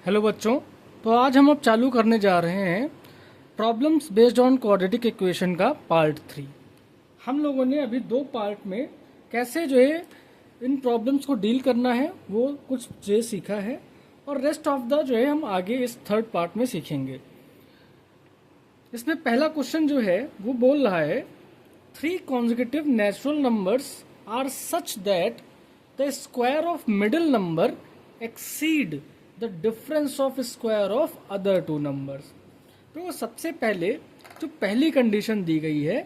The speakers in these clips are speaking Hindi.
हेलो बच्चों। तो आज हम अब चालू करने जा रहे हैं problems based on quadratic equation का पार्ट 3। हम लोगों ने अभी 2 पार्ट में कैसे जो है इन प्रॉब्लम्स को डील करना है वो कुछ जो है सीखा है, और रेस्ट ऑफ द जो है हम आगे इस थर्ड पार्ट में सीखेंगे। इसमें पहला क्वेश्चन जो है वो बोल रहा है 3 consecutive natural numbers are such that the square of middle number exceed the difference of square of other two numbers। तो सबसे पहले जो पहली कंडीशन दी गई है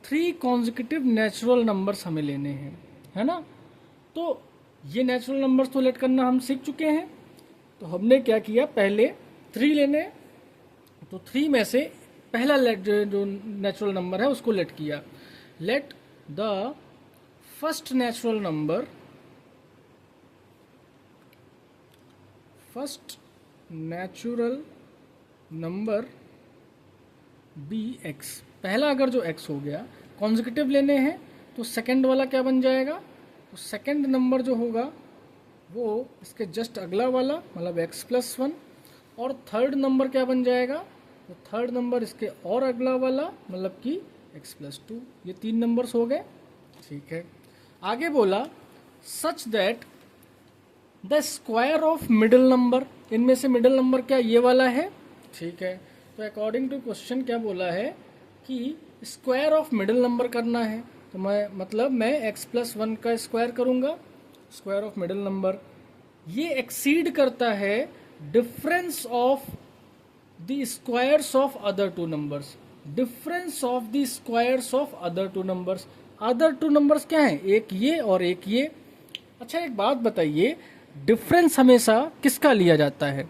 3 consecutive natural numbers हमें लेने हैं, है ना। तो ये नेचुरल नंबर्स तो लेट करना हम सीख चुके हैं। तो हमने क्या किया, पहले 3 लेने, तो 3 में से पहला लेट जो नेचुरल नंबर है उसको लेट किया। Let the first natural number be x. पहला अगर जो एक्स हो गया, कॉन्जिक्यूटिव लेने हैं तो सेकंड वाला क्या बन जाएगा, तो सेकंड नंबर जो होगा वो इसके जस्ट अगला वाला मतलब एक्स प्लस 1, और थर्ड नंबर क्या बन जाएगा, तो थर्ड नंबर इसके और अगला वाला मतलब कि x प्लस 2। ये 3 नंबर्स हो गए, ठीक है। आगे बोला such that the square of middle number, इनमें से मिडिल नंबर क्या ये वाला है, ठीक है। तो अकॉर्डिंग टू क्वेश्चन क्या बोला है कि स्क्वायर ऑफ मिडिल नंबर करना है, तो मैं x प्लस 1 का स्क्वायर करूंगा, स्क्वायर ऑफ मिडिल नंबर। ये एक्सीड करता है difference of the squares of other two numbers. Difference of the squares of other two numbers. Other two numbers क्या हैं, एक ये और एक ये। अच्छा एक बात बताइए, डिफरेंस हमेशा किसका लिया जाता है?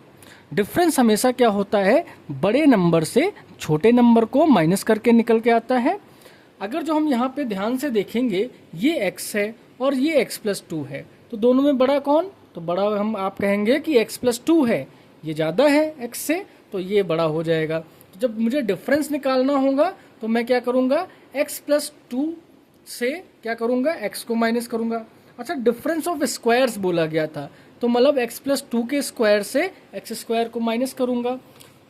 डिफरेंस हमेशा क्या होता है, बड़े नंबर से छोटे नंबर को माइनस करके निकल के आता है। अगर जो हम यहाँ पे ध्यान से देखेंगे ये x है और ये x प्लस 2 है, तो दोनों में बड़ा कौन, तो बड़ा हम आप कहेंगे कि x प्लस 2 है, ये ज़्यादा है x से, तो ये बड़ा हो जाएगा। तो जब मुझे डिफरेंस निकालना होगा तो मैं क्या करूँगा, x प्लस 2 से क्या करूँगा, x को माइनस करूँगा। अच्छा डिफरेंस ऑफ स्क्वायर्स बोला गया था, तो मतलब x प्लस 2 के स्क्वायर से x स्क्वायर को माइनस करूँगा।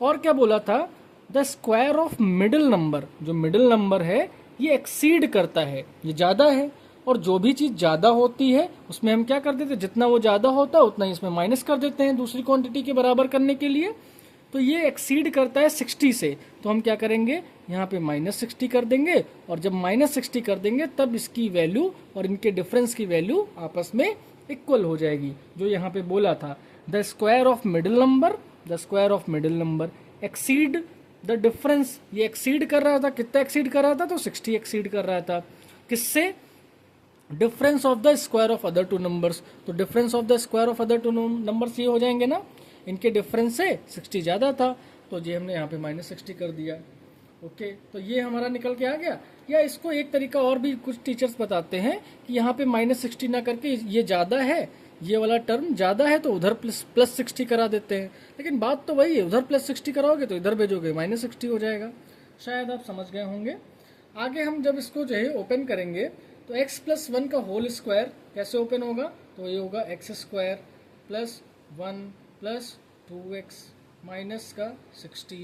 और क्या बोला था, the square of middle number, जो मिडिल नंबर है ये एक्सीड करता है, ये ज़्यादा है। और जो भी चीज़ ज़्यादा होती है उसमें हम क्या कर देते हैं, जितना वो ज़्यादा होता है उतना ही इसमें माइनस कर देते हैं दूसरी क्वांटिटी के बराबर करने के लिए। तो ये एक्सीड करता है 60 से, तो हम क्या करेंगे, यहाँ पे -60 कर देंगे, और जब -60 कर देंगे तब इसकी वैल्यू और इनके डिफरेंस की वैल्यू आपस में इक्वल हो जाएगी। जो यहाँ पे बोला था the square of middle number exceed the difference, ये एक्सीड कर रहा था, कितना एक्सीड कर रहा था, तो 60 एक्सीड कर रहा था। किससे, difference of the square of other two numbers. तो difference of the square of other two numbers ये हो जाएंगे ना, इनके डिफरेंस से 60 ज़्यादा था, तो ये हमने यहाँ पे -60 कर दिया। ओके, तो ये हमारा निकल के आ गया। या इसको एक तरीका और भी कुछ टीचर्स बताते हैं कि यहाँ पे -60 ना करके ये ज़्यादा है, ये वाला टर्म ज़्यादा है तो उधर प्लस 60 करा देते हैं। लेकिन बात तो वही है, उधर +60 कराओगे तो इधर भेजोगे -60 हो जाएगा। शायद आप समझ गए होंगे। आगे हम जब इसको जो है ओपन करेंगे तो x प्लस 1 का होल स्क्वायर कैसे ओपन होगा, तो ये होगा x square plus 1 plus 2x minus का 60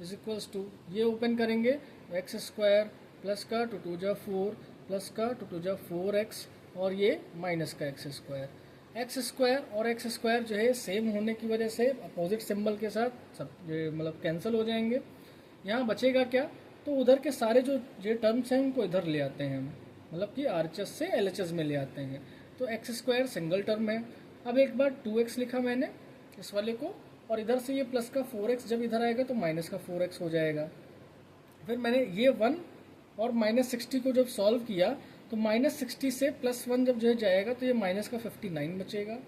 इज इक्वल्स टू, ये ओपन करेंगे x स्क्वायर प्लस का 2 2 जा 4 प्लस का 2 2 जा 4x, और ये माइनस का x स्क्वायर। एक्स स्क्वायर और एक्स स्क्वायर जो है सेम होने की वजह से अपोजिट सिंबल के साथ सब मतलब कैंसिल हो जाएंगे। यहाँ बचेगा क्या, तो उधर के सारे जो टर्म्स हैं उनको इधर ले आते हैं हम, मतलब कि RHS से LHS में ले आते हैं। तो एक्स स्क्वायर सिंगल टर्म है। अब एक बार 2x लिखा मैंने इस वाले को, और इधर से ये प्लस का 4x जब इधर आएगा तो माइनस का 4x हो जाएगा। फिर मैंने ये 1 और -60 को जब सॉल्व किया तो -60 से +1 जब जो है जाएगा तो ये माइनस का 59 बचेगा,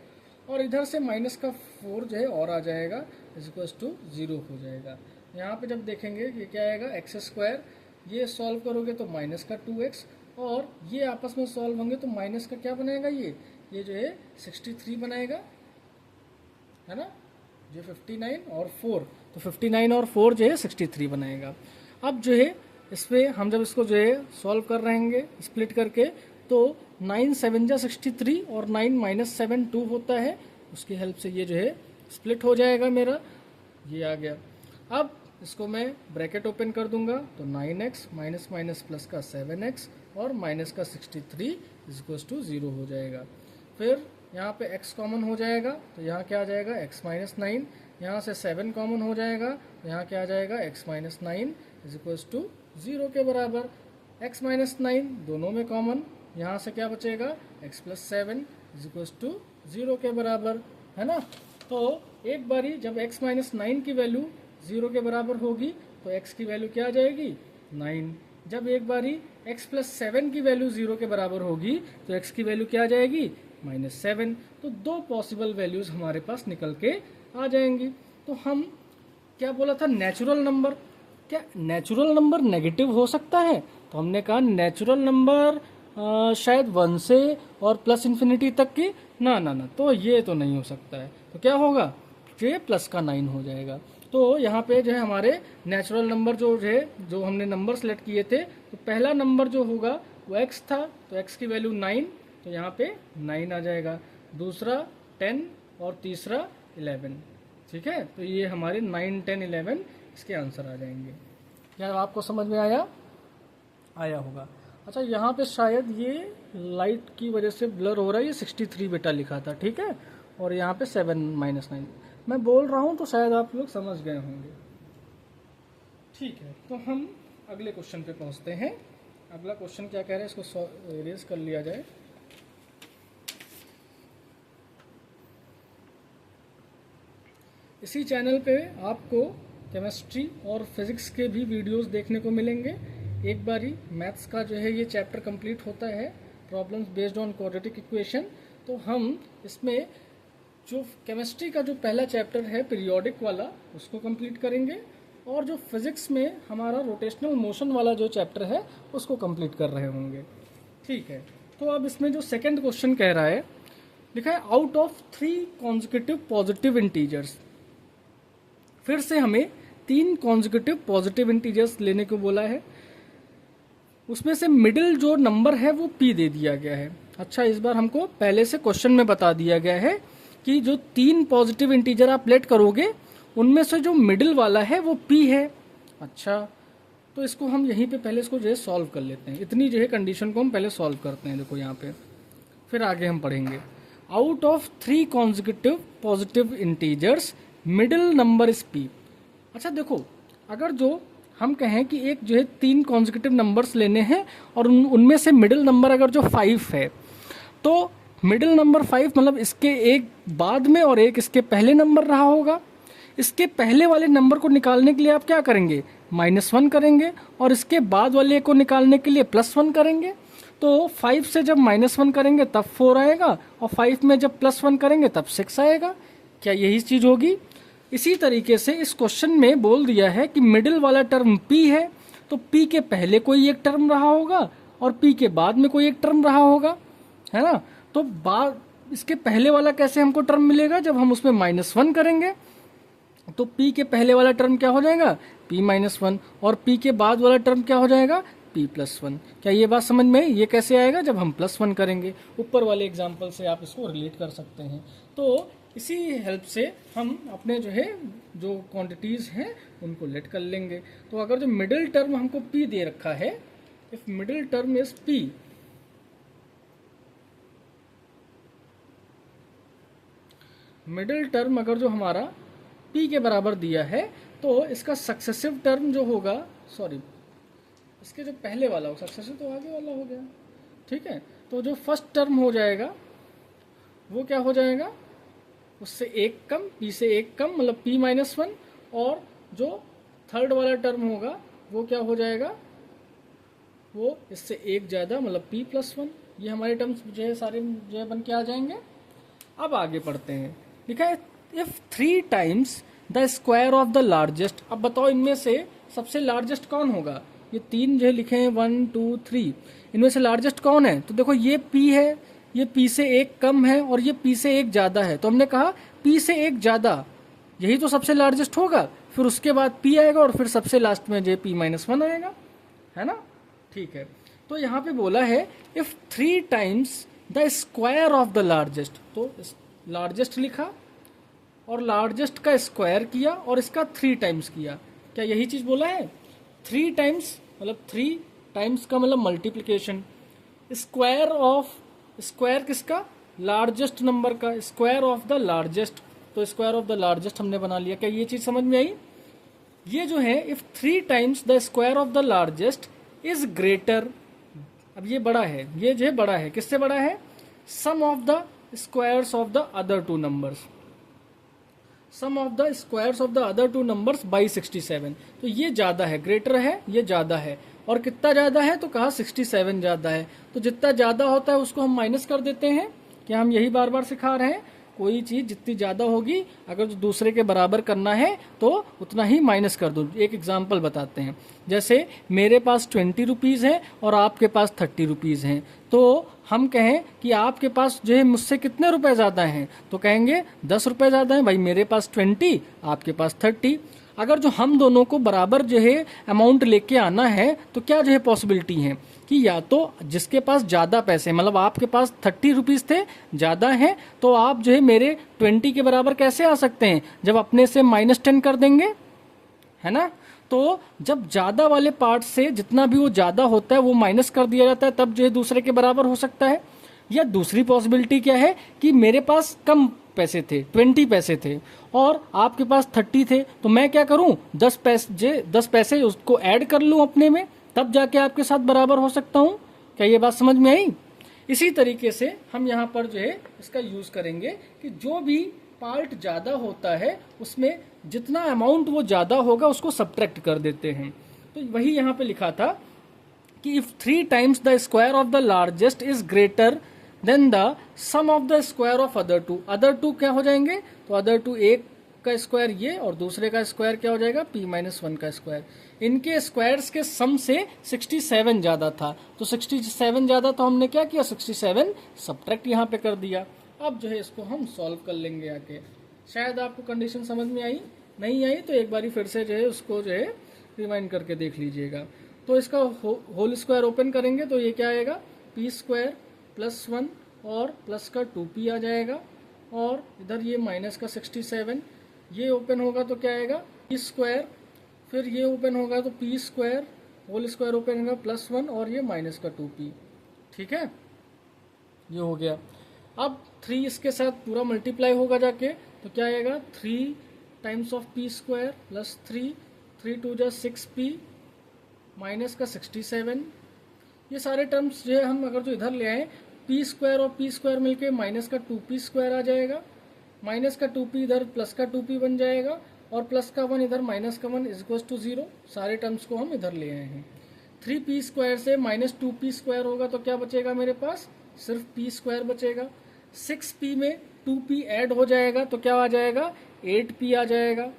और इधर से माइनस का 4 जो है और आ जाएगा इज इक्वल्स टू 0 हो जाएगा। यहाँ पे जब देखेंगे ये क्या आएगा, एक्स स्क्वायर, ये सॉल्व करोगे तो माइनस का 2x, और ये आपस में सॉल्व होंगे तो माइनस का क्या बनाएगा, ये जो है 63 बनाएगा, है ना। ये 59 और 4, तो 59 और 4 जो है 63 बनाएगा। अब जो है इस पर हम जब इसको जो है सॉल्व कर रहेंगे स्प्लिट करके, तो 9 7 जा 63 और 9 - 7 2 होता है, उसकी हेल्प से ये जो है स्प्लिट हो जाएगा मेरा, ये आ गया। अब इसको मैं ब्रैकेट ओपन कर दूंगा तो 9x माइनस माइनस प्लस का 7x और माइनस का 63 इज टू 0 हो जाएगा। फिर यहाँ पे x कॉमन हो जाएगा तो यहाँ क्या आ जाएगा x माइनस 9, यहाँ से 7 कॉमन हो जाएगा तो यहाँ क्या आ जाएगा x माइनस 9 इज टू 0 के बराबर। x माइनस 9 दोनों में कॉमन, यहाँ से क्या बचेगा x प्लस 7 इज टू 0 के बराबर, है ना। तो एक बारी जब x माइनस 9 की वैल्यू 0 के बराबर होगी तो x की वैल्यू क्या आ जाएगी 9। जब एक बारी x प्लस 7 की वैल्यू 0 के बराबर होगी तो x की वैल्यू क्या आ जाएगी -7। तो दो पॉसिबल वैल्यूज हमारे पास निकल के आ जाएंगी। तो हम क्या बोला था, नेचुरल नंबर, क्या नेचुरल नंबर नेगेटिव हो सकता है? तो हमने कहा नेचुरल नंबर शायद 1 से और प्लस इन्फिनिटी तक की, ना, तो ये तो नहीं हो सकता है। तो क्या होगा, ये प्लस का 9 हो जाएगा। तो यहाँ पे जो है हमारे नेचुरल नंबर जो है, जो हमने नंबर सेलेक्ट किए थे, तो पहला नंबर जो होगा वो x था, तो x की वैल्यू 9, तो यहाँ पे 9 आ जाएगा। दूसरा 10 और तीसरा 11, ठीक है। तो ये हमारे 9, 10, 11 इसके आंसर आ जाएंगे। क्या आपको समझ में आया होगा। अच्छा, यहाँ पे शायद ये लाइट की वजह से ब्लर हो रहा है, ये 63 बेटा लिखा था, ठीक है, और यहाँ पे 7 माइनस 9 मैं बोल रहा हूँ, तो शायद आप लोग समझ गए होंगे। ठीक है, तो हम अगले क्वेश्चन पे पहुँचते हैं। अगला क्वेश्चन क्या कह रहे हैं, इसको इरेज कर लिया जाए। इसी चैनल पे आपको केमिस्ट्री और फिजिक्स के भी वीडियोस देखने को मिलेंगे। एक बारी मैथ्स का जो है ये चैप्टर कंप्लीट होता है, problems based on quadratic equation, तो हम इसमें जो केमिस्ट्री का जो पहला चैप्टर है पीरियोडिक वाला, उसको कंप्लीट करेंगे, और जो फिजिक्स में हमारा रोटेशनल मोशन वाला जो चैप्टर है उसको कंप्लीट कर रहे होंगे। ठीक है, तो अब इसमें जो सेकंड क्वेश्चन कह रहा है, लिखा है out of 3 consecutive positive integers. फिर से हमें 3 कॉन्जिक्यूटिव पॉजिटिव इंटीजर्स लेने को बोला है। उसमें से मिडिल जो नंबर है वो p दे दिया गया है। अच्छा, इस बार हमको पहले से क्वेश्चन में बता दिया गया है कि जो 3 पॉजिटिव इंटीजर आप लेट करोगे उनमें से जो मिडिल वाला है वो p है। अच्छा, तो इसको हम यहीं पे पहले इसको जो है सॉल्व कर लेते हैं। इतनी जो है कंडीशन को हम पहले सॉल्व करते हैं, देखो यहाँ पे, फिर आगे हम पढ़ेंगे। Out of 3 consecutive positive integers middle number is p। अच्छा देखो, अगर जो हम कहें कि एक जो है 3 कॉन्जिक्यूटिव नंबर्स लेने हैं और उनमें से मिडिल नंबर अगर जो 5 है, तो मिडिल नंबर 5 मतलब इसके एक बाद में और एक इसके पहले नंबर रहा होगा। इसके पहले वाले नंबर को निकालने के लिए आप क्या करेंगे, -1 करेंगे, और इसके बाद वाले को निकालने के लिए +1 करेंगे। तो 5 से जब -1 करेंगे तब 4 आएगा, और 5 में जब +1 करेंगे तब 6 आएगा। क्या यही चीज़ होगी? इसी तरीके से इस क्वेश्चन में बोल दिया है कि मिडिल वाला टर्म p है, तो p के पहले कोई एक टर्म रहा होगा और p के बाद में कोई एक टर्म रहा होगा, है ना। तो बाद इसके पहले वाला कैसे हमको टर्म मिलेगा, जब हम उसमें -1 करेंगे तो p के पहले वाला टर्म क्या हो जाएगा, p-1, और p के बाद वाला टर्म क्या हो जाएगा, p+1। क्या ये बात समझ में? ये कैसे आएगा, जब हम +1 करेंगे। ऊपर वाले एग्जाम्पल से आप इसको रिलेट कर सकते हैं। तो इसी हेल्प से हम अपने जो है जो क्वांटिटीज़ हैं उनको लेट कर लेंगे। तो अगर जो मिडिल टर्म हमको p दे रखा है, if middle term is p, middle term अगर जो हमारा p के बराबर दिया है, तो इसका सक्सेसिव टर्म जो होगा, सॉरी इसके जो पहले वाला हो, सक्सेसिव तो आगे वाला हो गया, ठीक है। तो जो फर्स्ट टर्म हो जाएगा वो क्या हो जाएगा, उससे एक कम, p से एक कम मतलब p-1, और जो थर्ड वाला टर्म होगा वो क्या हो जाएगा, वो इससे एक ज़्यादा मतलब p+1। ये हमारे टर्म्स जो है सारे जो है बन के आ जाएंगे। अब आगे पढ़ते हैं। लिखा है if 3 times the square of the largest. अब बताओ इनमें से सबसे लार्जेस्ट कौन होगा? ये 3 जो है लिखे हैं 1, 2, 3, इनमें से लार्जेस्ट कौन है? तो देखो ये p है, ये p से एक कम है, और ये p से एक ज़्यादा है। तो हमने कहा p से एक ज़्यादा, यही तो सबसे लार्जेस्ट होगा, फिर उसके बाद p आएगा, और फिर सबसे लास्ट में जो p-1 आएगा, है ना। ठीक है, तो यहाँ पे बोला है if 3 times the square of the largest, तो लार्जेस्ट लिखा, और लार्जेस्ट का स्क्वायर किया और इसका 3 टाइम्स किया। क्या यही चीज़ बोला है? 3 टाइम्स मतलब 3 टाइम्स का मतलब मल्टीप्लिकेशन। स्क्वायर किसका? लार्जेस्ट नंबर का, स्क्वायर ऑफ द लार्जेस्ट। तो स्क्वायर ऑफ द लार्जेस्ट हमने बना लिया। क्या ये चीज़ समझ में आई? ये जो है if 3 times the square of the largest is greater, अब ये बड़ा है, ये जो है बड़ा है, किससे बड़ा है? Sum of the squares of the other two numbers, sum of the squares of the other two numbers by 67। तो ये ज़्यादा है, ग्रेटर है, ये ज़्यादा है। और कितना ज़्यादा है? तो कहा 67 ज़्यादा है। तो जितना ज़्यादा होता है उसको हम माइनस कर देते हैं। क्या हम यही बार बार सिखा रहे हैं? कोई चीज़ जितनी ज़्यादा होगी, अगर जो दूसरे के बराबर करना है तो उतना ही माइनस कर दो। एक एग्जांपल बताते हैं। जैसे मेरे पास 20 रुपीज़ है और आपके पास 30 रुपीज़ हैं, तो हम कहें कि आपके पास जो है मुझसे कितने रुपए ज़्यादा हैं, तो कहेंगे 10 रुपये ज़्यादा हैं। भाई मेरे पास 20, आपके पास 30। अगर जो हम दोनों को बराबर जो है अमाउंट लेके आना है तो क्या जो है पॉसिबिलिटी है कि या तो जिसके पास ज़्यादा पैसे, मतलब आपके पास 30 रुपीज़ थे, ज़्यादा हैं, तो आप जो है मेरे 20 के बराबर कैसे आ सकते हैं? जब अपने से -10 कर देंगे, है ना। तो जब ज़्यादा वाले पार्ट से जितना भी वो ज़्यादा होता है वो माइनस कर दिया जाता है, तब जो है दूसरे के बराबर हो सकता है। या दूसरी पॉसिबिलिटी क्या है कि मेरे पास कम पैसे थे, 20 पैसे थे और आपके पास 30 थे, तो मैं क्या करूं, 10 पैसे उसको ऐड कर लूं अपने में, तब जाके आपके साथ बराबर हो सकता हूं। क्या ये बात समझ में आई? इसी तरीके से हम यहाँ पर जो है इसका यूज करेंगे कि जो भी पार्ट ज़्यादा होता है उसमें जितना अमाउंट वो ज़्यादा होगा उसको सब्ट्रैक्ट कर देते हैं। तो वही यहाँ पे लिखा था कि if 3 times the square of the largest is greater than the sum of the square of other two. Other two क्या हो जाएंगे? तो अदर टू, एक का स्क्वायर ये और दूसरे का स्क्वायर क्या हो जाएगा? p-1 का स्क्वायर। इनके स्क्वायर्स के सम से 67 ज्यादा था, तो 67 ज्यादा, तो हमने क्या किया? 67 सब्ट्रैक्ट यहाँ पे कर दिया। अब जो है इसको हम सॉल्व कर लेंगे आके। शायद आपको कंडीशन समझ में आई, नहीं आई तो एक बारी फिर से जो है उसको जो है रिमाइंड करके देख लीजिएगा। तो इसका होल स्क्वायर ओपन करेंगे तो ये क्या आएगा? p² + 1 और प्लस का 2p आ जाएगा, और इधर ये माइनस का 67, ये ओपन होगा तो क्या आएगा? p², फिर ये ओपन होगा तो p² होल स्क्वायर ओपन होगा +1 और ये माइनस का 2p। ठीक है, ये हो गया। अब 3 इसके साथ पूरा मल्टीप्लाई होगा जाके, तो क्या आएगा? 3 टाइम्स ऑफ p² + 3, 3 2 जा 6p माइनस का 67। ये सारे टर्म्स जो है हम अगर जो इधर ले आए, p² और p² मिलके माइनस का 2p² आ जाएगा, माइनस का 2p इधर प्लस का 2p बन जाएगा, और प्लस का 1 इधर माइनस का 1 = 0। सारे टर्म्स को हम इधर ले आए हैं। 3p² से -2p² होगा तो क्या बचेगा मेरे पास? सिर्फ p² बचेगा। 6p में 2p ऐड हो जाएगा तो क्या आ जाएगा? 8p आ जाएगा।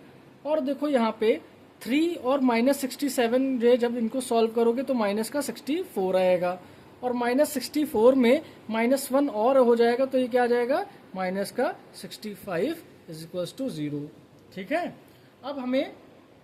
और देखो यहाँ पे 3 और -67 जो है जब इनको सॉल्व करोगे तो माइनस का 64 आएगा, और -64 में -1 और हो जाएगा तो ये क्या आ जाएगा? माइनस का 65 = 0। ठीक है, अब हमें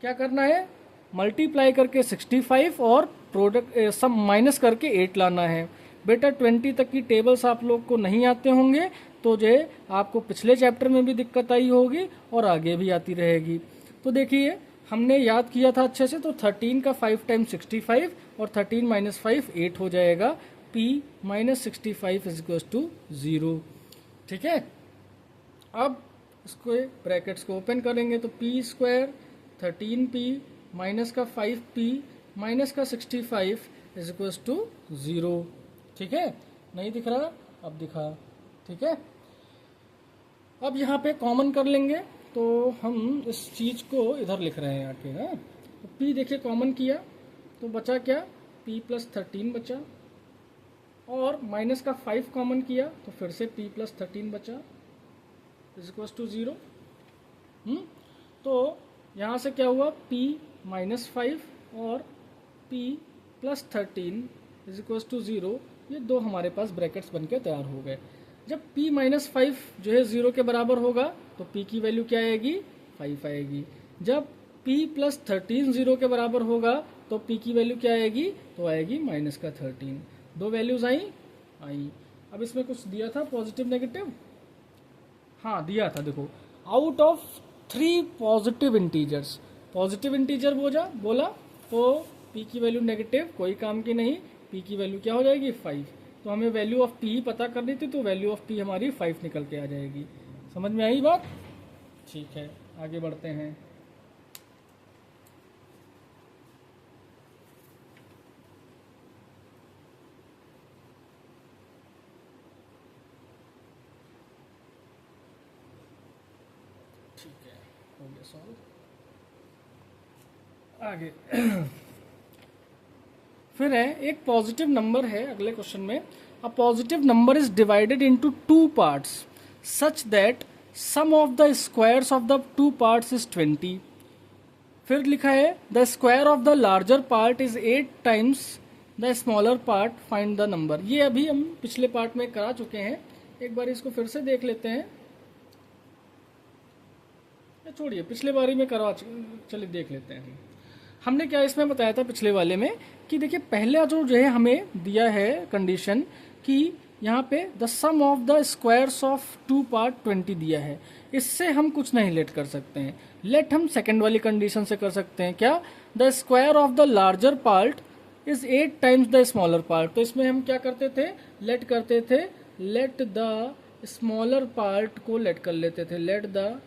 क्या करना है? मल्टीप्लाई करके 65 और प्रोडक्ट सब माइनस करके 8 लाना है। बेटा 20 तक की टेबल्स आप लोग को नहीं आते होंगे तो जो है आपको पिछले चैप्टर में भी दिक्कत आई होगी और आगे भी आती रहेगी। तो देखिए हमने याद किया था अच्छे से, तो 13 का 5 टाइम्स 65 और 13 - 5 8 हो जाएगा, p - 65 = 0। ठीक है, अब इसको ब्रैकेट्स को ओपन करेंगे तो p² 13p माइनस का 5p माइनस का 65 = 0। ठीक है, नहीं दिख रहा? अब दिखा। ठीक है, अब यहाँ पे कॉमन कर लेंगे तो हम इस चीज़ को इधर लिख रहे हैं आके। हाँ, तो p देखिए कॉमन किया तो बचा क्या? p + 13 बचा, और माइनस का 5 कॉमन किया तो फिर से p + 13 बचा = 0। तो यहाँ से क्या हुआ? p - 5 और p + 13 = 0। ये दो हमारे पास ब्रैकेट्स बनके तैयार हो गए। जब p - 5 जो है 0 के बराबर होगा तो p की वैल्यू क्या आएगी? 5 आएगी। जब p + 13 0 के बराबर होगा तो p की वैल्यू क्या आएगी? तो आएगी माइनस का 13। दो वैल्यूज आई। अब इसमें कुछ दिया था पॉजिटिव नेगेटिव, हाँ दिया था। देखो out of 3 positive integers. Positive integer बोला तो p की वैल्यू नेगेटिव, कोई काम की नहीं, p की वैल्यू क्या हो जाएगी 5। तो हमें वैल्यू ऑफ p ही पता करनी थी, तो वैल्यू ऑफ p हमारी 5 निकल के आ जाएगी। समझ में आई बात? ठीक है, आगे बढ़ते हैं। ठीक है, हो गया सॉल्व। आगे फिर है एक पॉजिटिव नंबर है अगले क्वेश्चन में। A positive number is divided into 2 parts such that sum of the squares of the 2 parts is 20। फिर लिखा है the square of the larger part is 8 times the smaller part, find the number. ये अभी हम पिछले पार्ट में करा चुके हैं, एक बार इसको फिर से देख लेते हैं। छोड़िए, पिछले बारी में करवा, चलिए देख लेते हैं। हमने क्या इसमें बताया था पिछले वाले में कि देखिए पहले जो है हमें दिया है कंडीशन कि यहाँ पे the sum of the squares of 2 part 20 दिया है। इससे हम कुछ नहीं लेट कर सकते हैं। लेट हम सेकेंड वाली कंडीशन से कर सकते हैं। क्या? The square of the larger part is 8 times the smaller part. तो इसमें हम क्या करते थे? लेट करते थे, लेट द स्मॉलर पार्ट को लेट कर लेते थे। Let the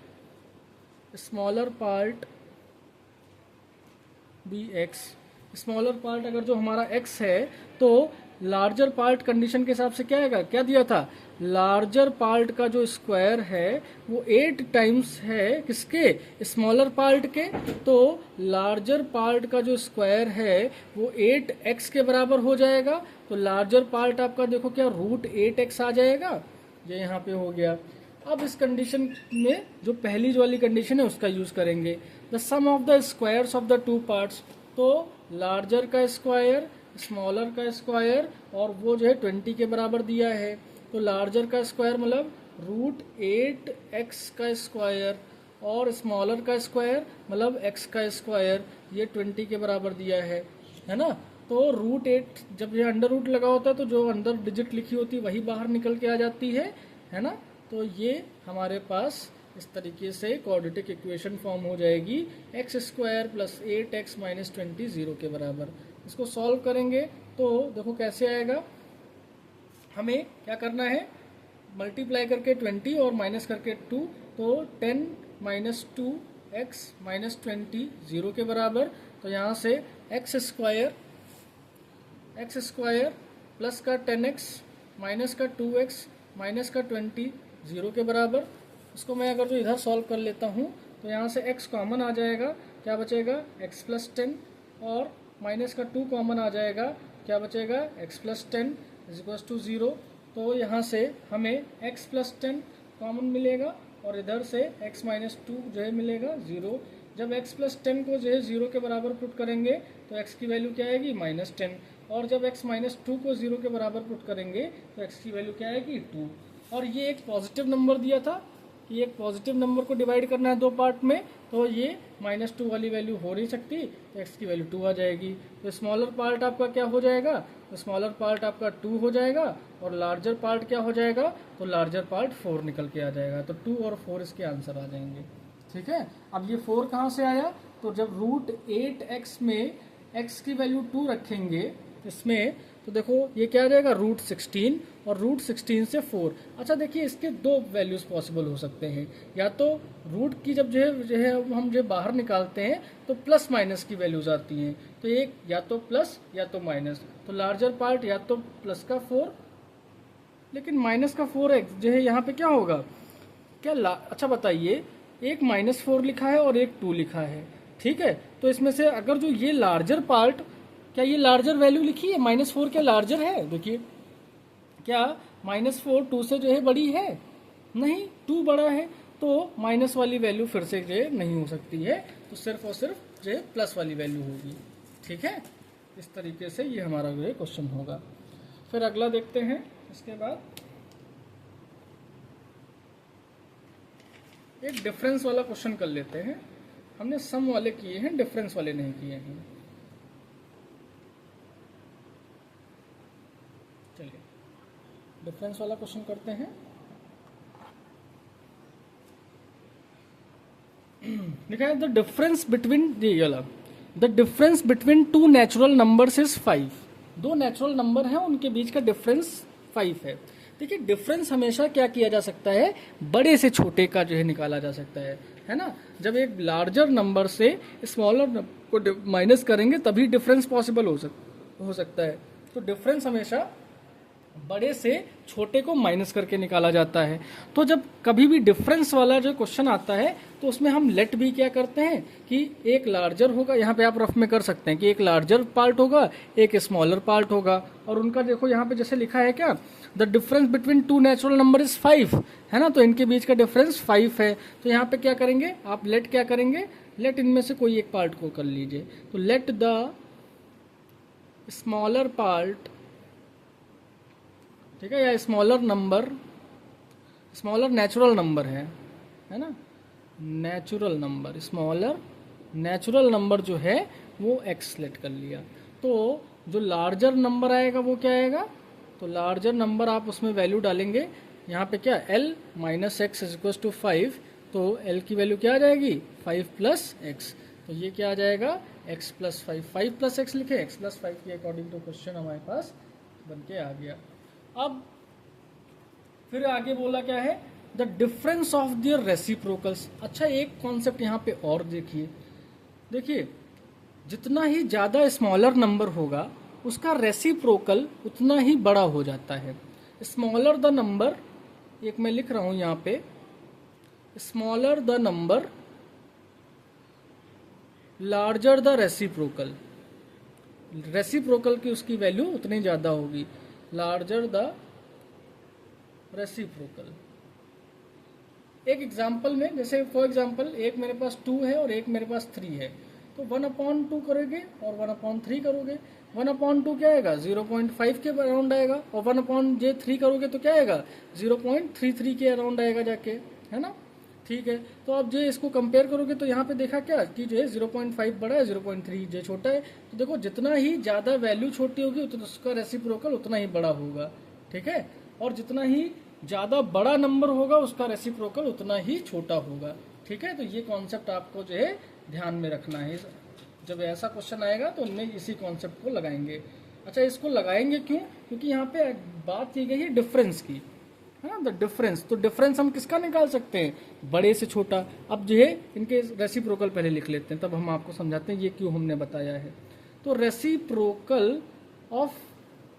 smaller part be x. Smaller part अगर जो हमारा x है तो लार्जर पार्ट कंडीशन के हिसाब से क्या आएगा? क्या दिया था? लार्जर पार्ट का जो स्क्वायर है वो 8 टाइम्स है किसके? स्मॉलर पार्ट के। तो लार्जर पार्ट का जो स्क्वायर है वो 8x के बराबर हो जाएगा। तो लार्जर पार्ट आपका देखो क्या √8x आ जाएगा। ये यहाँ पे हो गया। अब इस कंडीशन में जो पहली जो वाली कंडीशन है उसका यूज करेंगे, the sum of the squares of the 2 parts. तो लार्जर का स्क्वायर, स्मॉलर का स्क्वायर, और वो जो है 20 के बराबर दिया है। तो लार्जर का स्क्वायर मतलब √8x का स्क्वायर, और स्मॉलर का स्क्वायर मतलब x का स्क्वायर, ये 20 के बराबर दिया है ना। तो √8 जब ये अंडर रूट लगा होता है तो जो अंदर डिजिट लिखी होती है वही बाहर निकल के आ जाती है ना। तो ये हमारे पास इस तरीके से क्वाड्रेटिक इक्वेशन फॉर्म हो जाएगी, x² + 8x - 20 0 के बराबर। इसको सॉल्व करेंगे तो देखो कैसे आएगा। हमें क्या करना है? मल्टीप्लाई करके 20 और माइनस करके 2, तो 10 - 2x - 20 0 के बराबर। तो यहाँ से x² प्लस का 10x माइनस का 2x माइनस का 20 0 के बराबर। इसको मैं अगर जो इधर सॉल्व कर लेता हूँ तो यहाँ से x कॉमन आ जाएगा, क्या बचेगा? x + 10, और माइनस का 2 कॉमन आ जाएगा, क्या बचेगा? x + 10 = 0। तो यहाँ से हमें x + 10 कॉमन मिलेगा और इधर से x - 2 जो है मिलेगा 0। जब x + 10 को जो है 0 के बराबर पुट करेंगे तो x की वैल्यू क्या आएगी? -10। और जब x - 2 को 0 के बराबर पुट करेंगे तो x की वैल्यू क्या आएगी? 2। और ये एक पॉजिटिव नंबर दिया था कि एक पॉजिटिव नंबर को डिवाइड करना है 2 पार्ट में, तो ये -2 वाली वैल्यू हो नहीं सकती, तो x की वैल्यू 2 आ जाएगी। तो स्मॉलर पार्ट आपका क्या हो जाएगा? तो स्मॉलर पार्ट आपका 2 हो जाएगा, और लार्जर पार्ट क्या हो जाएगा? तो लार्जर पार्ट 4 निकल के आ जाएगा। तो 2 और 4 इसके आंसर आ जाएंगे। ठीक है। अब ये 4 कहाँ से आया? तो जब √8x में x की वैल्यू 2 रखेंगे इसमें, तो देखो ये क्या आ जाएगा? √16, और √16 से 4। अच्छा देखिए, इसके 2 वैल्यूज पॉसिबल हो सकते हैं। या तो रूट की जब जो है हम जो बाहर निकालते हैं तो प्लस माइनस की वैल्यूज आती हैं, तो एक या तो प्लस या तो माइनस। तो लार्जर पार्ट या तो प्लस का 4, लेकिन माइनस का 4x जो है यहाँ पे क्या होगा? अच्छा बताइए, एक -4 लिखा है और एक 2 लिखा है, ठीक है। तो इसमें से अगर जो ये लार्जर पार्ट, क्या ये लार्जर वैल्यू लिखी है? -4 क्या लार्जर है? देखिए, क्या -4 2 से जो है बड़ी है? नहीं, 2 बड़ा है। तो माइनस वाली वैल्यू फिर से जो है नहीं हो सकती है, तो सिर्फ और सिर्फ जो है प्लस वाली वैल्यू होगी। ठीक है, इस तरीके से ये हमारा जो है क्वेश्चन होगा। फिर अगला देखते हैं। इसके बाद एक डिफरेंस वाला क्वेश्चन कर लेते हैं। हमने सम वाले किए हैं, डिफरेंस वाले नहीं किए हैं। चलिए डिफरेंस वाला क्वेश्चन करते हैं। लिखा है the difference between the difference between two natural numbers is 5। दो नेचुरल नंबर हैं, उनके बीच का डिफरेंस 5 है। देखिए डिफरेंस हमेशा क्या किया जा सकता है, बड़े से छोटे का जो है निकाला जा सकता है ना। जब एक लार्जर नंबर से स्मॉलर को माइनस करेंगे तभी डिफरेंस पॉसिबल हो सकता है। तो डिफरेंस हमेशा बड़े से छोटे को माइनस करके निकाला जाता है। तो जब कभी भी डिफरेंस वाला जो क्वेश्चन आता है तो उसमें हम लेट भी क्या करते हैं कि एक लार्जर होगा, यहाँ पे आप रफ में कर सकते हैं कि एक लार्जर पार्ट होगा, एक स्मॉलर पार्ट होगा, और उनका देखो यहाँ पे जैसे लिखा है क्या, the difference between two natural number is 5, है ना। तो इनके बीच का डिफरेंस 5 है। तो यहाँ पे क्या करेंगे आप, लेट क्या करेंगे, लेट इनमें से कोई एक पार्ट को कर लीजिए। तो लेट द स्मॉलर पार्ट, ठीक है, या स्मॉलर नेचुरल नंबर है ना, natural number, smaller natural number जो है वो एक्स लेट कर लिया। तो जो लार्जर नंबर आएगा वो क्या आएगा, तो लार्जर नंबर आप उसमें वैल्यू डालेंगे, यहाँ पे क्या l minus x is equal to 5, तो l की वैल्यू क्या आ जाएगी 5 प्लस एक्स। तो ये क्या आ जाएगा x प्लस 5, 5 प्लस एक्स लिखे, x प्लस 5 के अकॉर्डिंग टू क्वेश्चन हमारे पास बन के आ गया। अब फिर आगे बोला क्या है, the difference of their reciprocals. अच्छा एक कॉन्सेप्ट यहाँ पे और देखिए जितना ही ज़्यादा स्मॉलर नंबर होगा उसका रेसिप्रोकल उतना ही बड़ा हो जाता है। स्मॉलर द नंबर, एक मैं लिख रहा हूँ यहाँ पे, smaller the number larger the reciprocal, reciprocal की उसकी वैल्यू उतनी ज़्यादा होगी, लार्जर द रेसिप्रोकल। एक एग्जांपल में, जैसे फॉर एग्जांपल एक मेरे पास 2 है और एक मेरे पास 3 है, तो 1/2 करोगे और 1/3 करोगे, 1/2 क्या आएगा 0.5 के अराउंड आएगा, और 1/3 करोगे तो क्या आएगा 0.33 के अराउंड आएगा जाके, है ना। ठीक है, तो आप जो इसको कंपेयर करोगे तो यहाँ पे देखा क्या कि जो है 0.5 बड़ा है, 0.3 जो छोटा है। तो देखो जितना ही ज़्यादा वैल्यू छोटी होगी उतना उसका रेसिप्रोकल उतना ही बड़ा होगा, ठीक है, और जितना ही ज़्यादा बड़ा नंबर होगा उसका रेसिप्रोकल उतना ही छोटा होगा, ठीक है। तो ये कॉन्सेप्ट आपको जो है ध्यान में रखना है, जब ऐसा क्वेश्चन आएगा तो उनमें इसी कॉन्सेप्ट को लगाएंगे। अच्छा इसको लगाएंगे क्यों, क्योंकि यहाँ पे बात की गई है डिफरेंस की, है ना, द डिफरेंस। तो डिफरेंस हम किसका निकाल सकते हैं, बड़े से छोटा। अब जो है इनके रेसिप्रोकल पहले लिख लेते हैं, तब हम आपको समझाते हैं ये क्यों हमने बताया है। तो रेसिप्रोकल ऑफ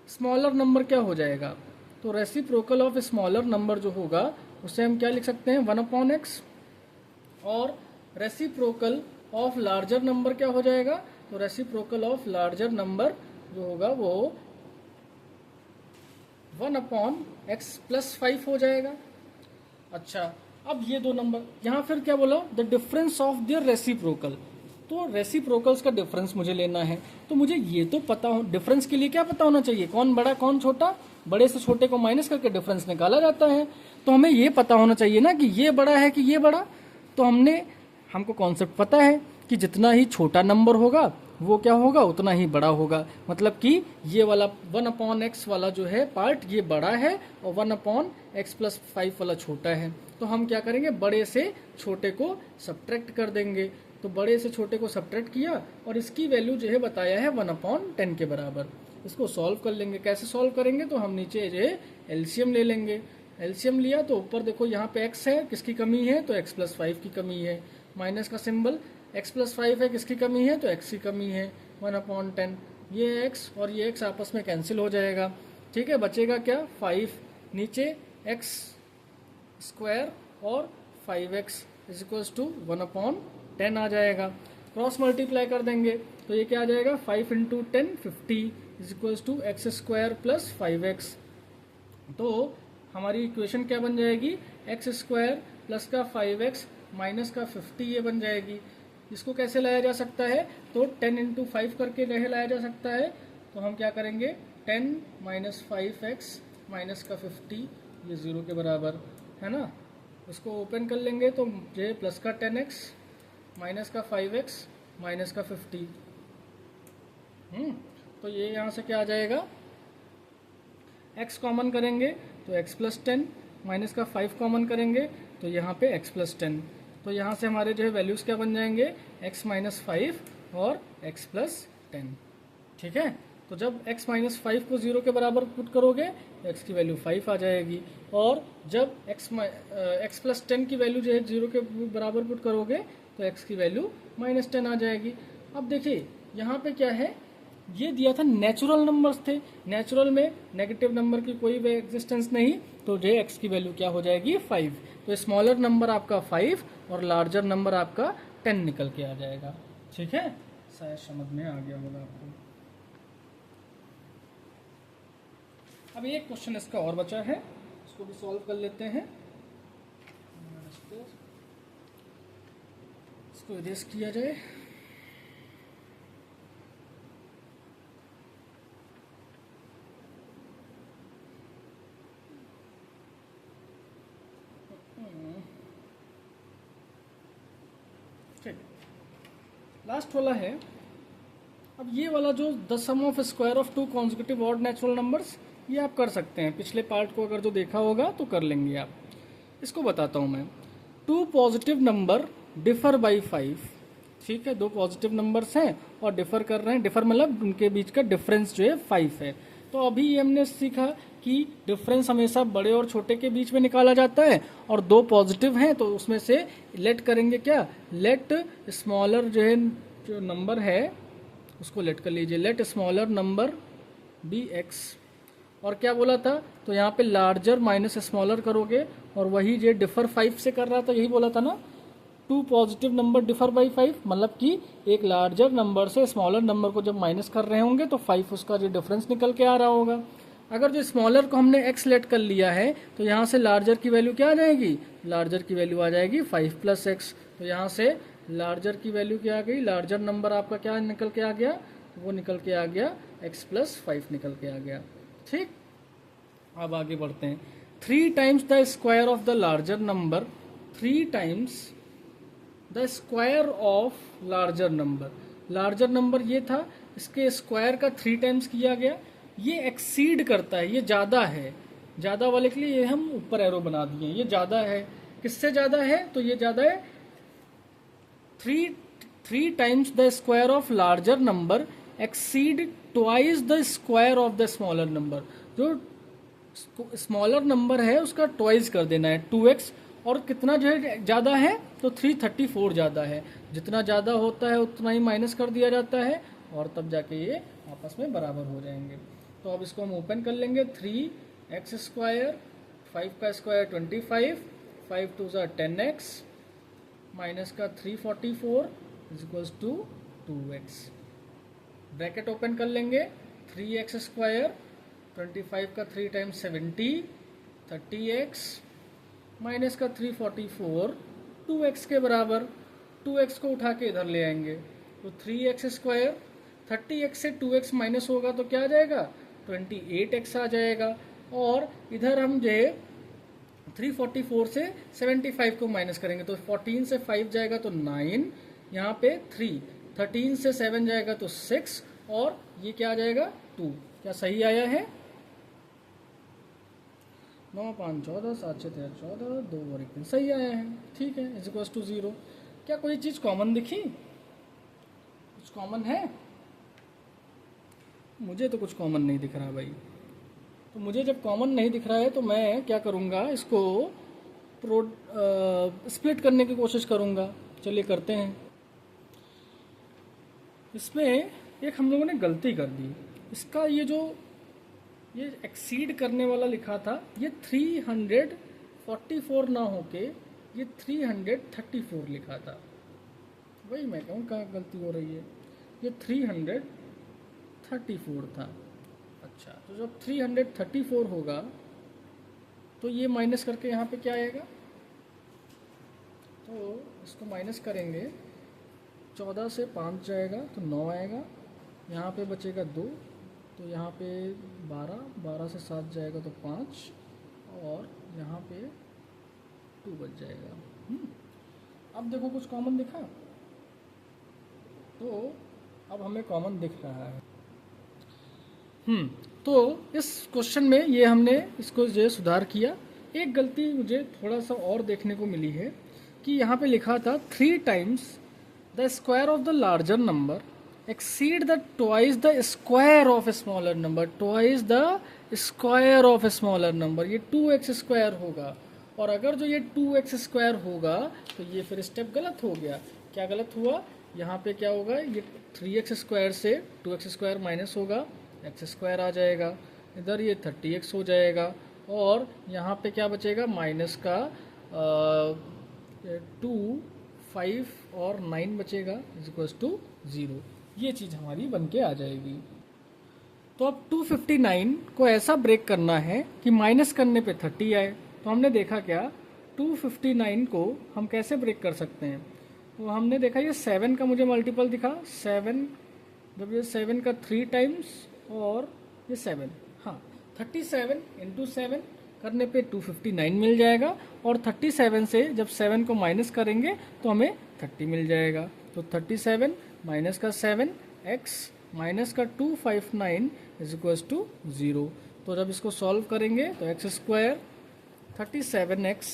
स्मॉलर नंबर क्या हो जाएगा, तो रेसिप्रोकल ऑफ स्मॉलर नंबर जो होगा उसे हम क्या लिख सकते हैं 1/x, और रेसिप्रोकल ऑफ लार्जर नंबर क्या हो जाएगा, तो रेसिप्रोकल ऑफ लार्जर नंबर जो होगा वो 1/x प्लस 5 हो जाएगा। अच्छा अब ये दो नंबर यहाँ फिर क्या बोला, the difference of their reciprocal. तो रेसिप्रोकल्स का डिफरेंस मुझे लेना है, तो मुझे ये तो पता हो, डिफरेंस के लिए क्या पता होना चाहिए, कौन बड़ा कौन छोटा, बड़े से छोटे को माइनस करके डिफरेंस निकाला जाता है। तो हमें ये पता होना चाहिए ना कि ये बड़ा है कि ये बड़ा। तो हमको कॉन्सेप्ट पता है कि जितना ही छोटा नंबर होगा वो क्या होगा उतना ही बड़ा होगा, मतलब कि ये वाला 1/x वाला जो है पार्ट ये बड़ा है और 1/x प्लस 5 वाला छोटा है। तो हम क्या करेंगे, बड़े से छोटे को सब्ट्रैक्ट कर देंगे। तो बड़े से छोटे को सब्ट्रैक्ट किया और इसकी वैल्यू जो है बताया है 1/10 के बराबर। इसको सॉल्व कर लेंगे, कैसे सॉल्व करेंगे, तो हम नीचे जो है एलसीएम ले लेंगे। एलसीएम लिया तो ऊपर देखो यहाँ पे x है, किसकी कमी है, तो x प्लस 5 की कमी है, माइनस का सिंबल, x प्लस 5 है, किसकी कमी है, तो x की कमी है 1/10। ये x और ये x आपस में कैंसिल हो जाएगा, ठीक है, बचेगा क्या 5, नीचे x स्क्वायर और 5x इज इक्वल्स टू 1/10 आ जाएगा। क्रॉस मल्टीप्लाई कर देंगे तो ये क्या आ जाएगा 5 × 10 50 is equals to x square plus 5x। तो हमारी इक्वेशन क्या बन जाएगी, एक्स स्क्वायर प्लस का 5x माइनस का 50 ये बन जाएगी। इसको कैसे लाया जा सकता है, तो 10 × 5 करके रहे लाया जा सकता है। तो हम क्या करेंगे 10 माइनस 5x माइनस का 50 ये 0 के बराबर है ना। इसको ओपन कर लेंगे तो ये प्लस का 10x माइनस का 5x माइनस का 50। तो ये यहाँ से क्या आ जाएगा, x कॉमन करेंगे तो x प्लस 10 माइनस का 5 कॉमन करेंगे तो यहाँ पे x प्लस 10। तो यहाँ से हमारे जो है वैल्यूज़ क्या बन जाएंगे, x माइनस 5 और x प्लस 10। ठीक है, तो जब x माइनस 5 को 0 के बराबर पुट करोगे तो x की वैल्यू 5 आ जाएगी, और जब x प्लस 10 की वैल्यू जो है 0 के बराबर पुट करोगे तो x की वैल्यू माइनस 10 आ जाएगी। अब देखिए यहाँ पे क्या है, ये दिया था नेचुरल नंबर्स थे, नेचुरल में नेगेटिव नंबर की कोई भी एग्जिस्टेंस नहीं, तो जो x की वैल्यू क्या हो जाएगी 5। तो स्मॉलर नंबर आपका 5 और लार्जर नंबर आपका 10 निकल के आ जाएगा। ठीक है, शायद समझ में आ गया होगा आपको। अब एक क्वेश्चन इसका और बचा है, इसको भी सॉल्व कर लेते हैं। इसको इरेज किया जाए। ठीक, लास्ट वाला है। अब ये वाला जो the sum of square of two consecutive odd natural numbers, ये आप कर सकते हैं, पिछले पार्ट को अगर जो देखा होगा तो कर लेंगे आप। इसको बताता हूँ मैं। Two positive number differ by 5। ठीक है, दो पॉजिटिव नंबर्स हैं और डिफर कर रहे हैं, डिफर मतलब उनके बीच का डिफरेंस जो है 5 है। तो अभी ये हमने सीखा कि डिफरेंस हमेशा बड़े और छोटे के बीच में निकाला जाता है, और दो पॉजिटिव हैं तो उसमें से लेट करेंगे क्या, लेट स्मॉलर जो है जो नंबर है उसको लेट कर लीजिए, let smaller number be x. और क्या बोला था, तो यहाँ पे लार्जर माइनस स्मॉलर करोगे, और वही जो डिफर 5 से कर रहा था, यही बोला था ना, two positive number differ by 5, मतलब कि एक लार्जर नंबर से स्मॉलर नंबर को जब माइनस कर रहे होंगे तो 5 उसका जो डिफरेंस निकल के आ रहा होगा। अगर जो स्मॉलर को हमने x लेट कर लिया है तो यहाँ से लार्जर की वैल्यू क्या आ जाएगी, लार्जर की वैल्यू आ जाएगी 5 प्लस एक्स। तो यहाँ से लार्जर की वैल्यू क्या आ गई, लार्जर नंबर आपका क्या निकल के आ गया, वो निकल के आ गया x प्लस 5 निकल के आ गया। ठीक, अब आगे बढ़ते हैं। 3 times the square of the larger number, 3 times the square of larger number. Larger number ये था, इसके स्क्वायर का 3 टाइम्स किया गया। ये एक्सीड करता है, ये ज़्यादा है, ज़्यादा वाले के लिए ये हम ऊपर एरो बना दिए, ये ज़्यादा है। किससे ज़्यादा है, तो ये ज़्यादा है 3 times the square of larger number exceed twice the square of the smaller number. जो स्मॉलर नंबर है उसका ट्वाइस कर देना है, 2x। और कितना जो है ज़्यादा है, तो 334 ज़्यादा है। जितना ज़्यादा होता है उतना ही माइनस कर दिया जाता है, और तब जाके ये आपस में बराबर हो जाएंगे। तो अब इसको हम ओपन कर लेंगे। 3x स्क्वायर, 5 का स्क्वायर 25, 5 2 ज़ा 10x, माइनस का 344 is equals to 2x। Bracket open कर लेंगे। 3x स्क्वायर, 25 का 3 टाइम्स 70, 30x, माइनस का 344 2x के बराबर। 2x को उठा के इधर ले आएंगे, तो 3x स्क्वायर, 30x से 2x माइनस होगा तो क्या आ जाएगा, 28x आ जाएगा। और इधर हम जो है 344 से 75 को माइनस करेंगे, तो 14 से 5 जाएगा तो 9, यहाँ पे 3, 13 से 7 जाएगा तो 6, और ये क्या आ जाएगा 2। क्या सही आया है, 9 5 14, 7 6 13 14, 2 और 1 सही आया है। ठीक है, इज इक्वल्स टू 0। क्या कोई चीज़ कॉमन दिखी, कुछ कॉमन है, मुझे तो कुछ कॉमन नहीं दिख रहा भाई। तो मुझे जब कॉमन नहीं दिख रहा है तो मैं क्या करूँगा, इसको स्प्लिट करने की कोशिश करूँगा। चलिए करते हैं। इसमें एक हम लोगों ने गलती कर दी, इसका ये एक्सीड करने वाला लिखा था, ये 344 ना होके ये 334 लिखा था। वही मैं कहूँ कहाँ गलती हो रही है, ये 334 था। अच्छा, तो जब 334 होगा तो ये माइनस करके यहाँ पे क्या आएगा, तो इसको माइनस करेंगे, 14 से 5 जाएगा तो 9 आएगा, यहाँ पे बचेगा 2, तो यहाँ पे 12, 12 से 7 जाएगा तो 5, और यहाँ पे 2 बच जाएगा। अब देखो कुछ कॉमन दिखा, तो अब हमें कॉमन दिख रहा है। तो इस क्वेश्चन में ये हमने इसको जो सुधार किया। एक गलती मुझे थोड़ा सा और देखने को मिली है कि यहाँ पे लिखा था 3 times the square of the larger number exceed the twice the square of a smaller number, twice the square of a smaller number, ये 2x स्क्वायर होगा। और अगर जो ये 2x स्क्वायर होगा तो ये फिर स्टेप गलत हो गया। क्या गलत हुआ? यहाँ पे क्या होगा, ये 3x स्क्वायर से 2x स्क्वायर माइनस होगा, x स्क्वायर आ जाएगा, इधर ये 30x हो जाएगा, और यहाँ पे क्या बचेगा, माइनस का 2, 5 और 9 बचेगा इज इक्वल्स टू 0। ये चीज़ हमारी बन के आ जाएगी। तो अब 259 को ऐसा ब्रेक करना है कि माइनस करने पे 30 आए। तो हमने देखा क्या, 259 को हम कैसे ब्रेक कर सकते हैं। तो हमने देखा ये 7 का मुझे मल्टीपल दिखा, 7, जब ये 7 का 3 टाइम्स और ये 7, हाँ 37 इंटू 7 करने पे 259 मिल जाएगा, और 37 से जब 7 को माइनस करेंगे तो हमें 30 मिल जाएगा। तो 37 माइनस का 7 x माइनस का 259 इज इक्वल्स टू 0। तो जब इसको सॉल्व करेंगे तो एक्स स्क्वायर 37x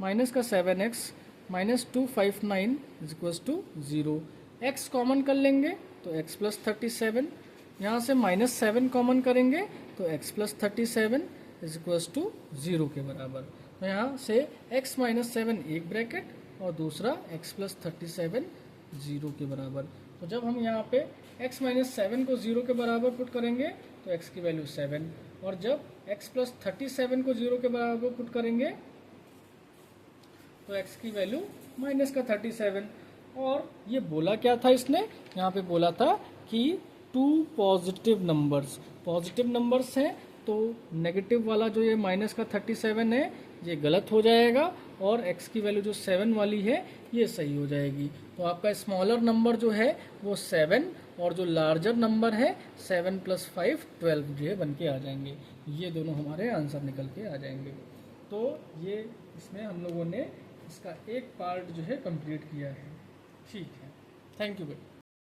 माइनस का 7x minus 259 is equals to 0। x common कर लेंगे तो x प्लस 37, यहाँ से माइनस 7 कॉमन करेंगे तो x plus 37 is equals to 0 के बराबर। तो यहाँ से x माइनस 7 एक ब्रैकेट और दूसरा x प्लस 37 0 के बराबर। तो जब हम यहाँ पे x माइनस 7 को 0 के बराबर पुट करेंगे तो x की वैल्यू 7, और जब x प्लस 37 को 0 के बराबर पुट करेंगे तो x की वैल्यू माइनस का 37। और ये बोला क्या था इसने, यहाँ पे बोला था कि 2 पॉजिटिव नंबर्स हैं, तो नेगेटिव वाला जो ये माइनस का 37 है ये गलत हो जाएगा, और x की वैल्यू जो 7 वाली है ये सही हो जाएगी। तो आपका स्मॉलर नंबर जो है वो 7, और जो लार्जर नंबर है 7 + 5 12 जो है बन के आ जाएंगे। ये दोनों हमारे आंसर निकल के आ जाएंगे। तो ये इसमें हम लोगों ने इसका एक पार्ट जो है कंप्लीट किया है। ठीक है, थैंक यू बेटा।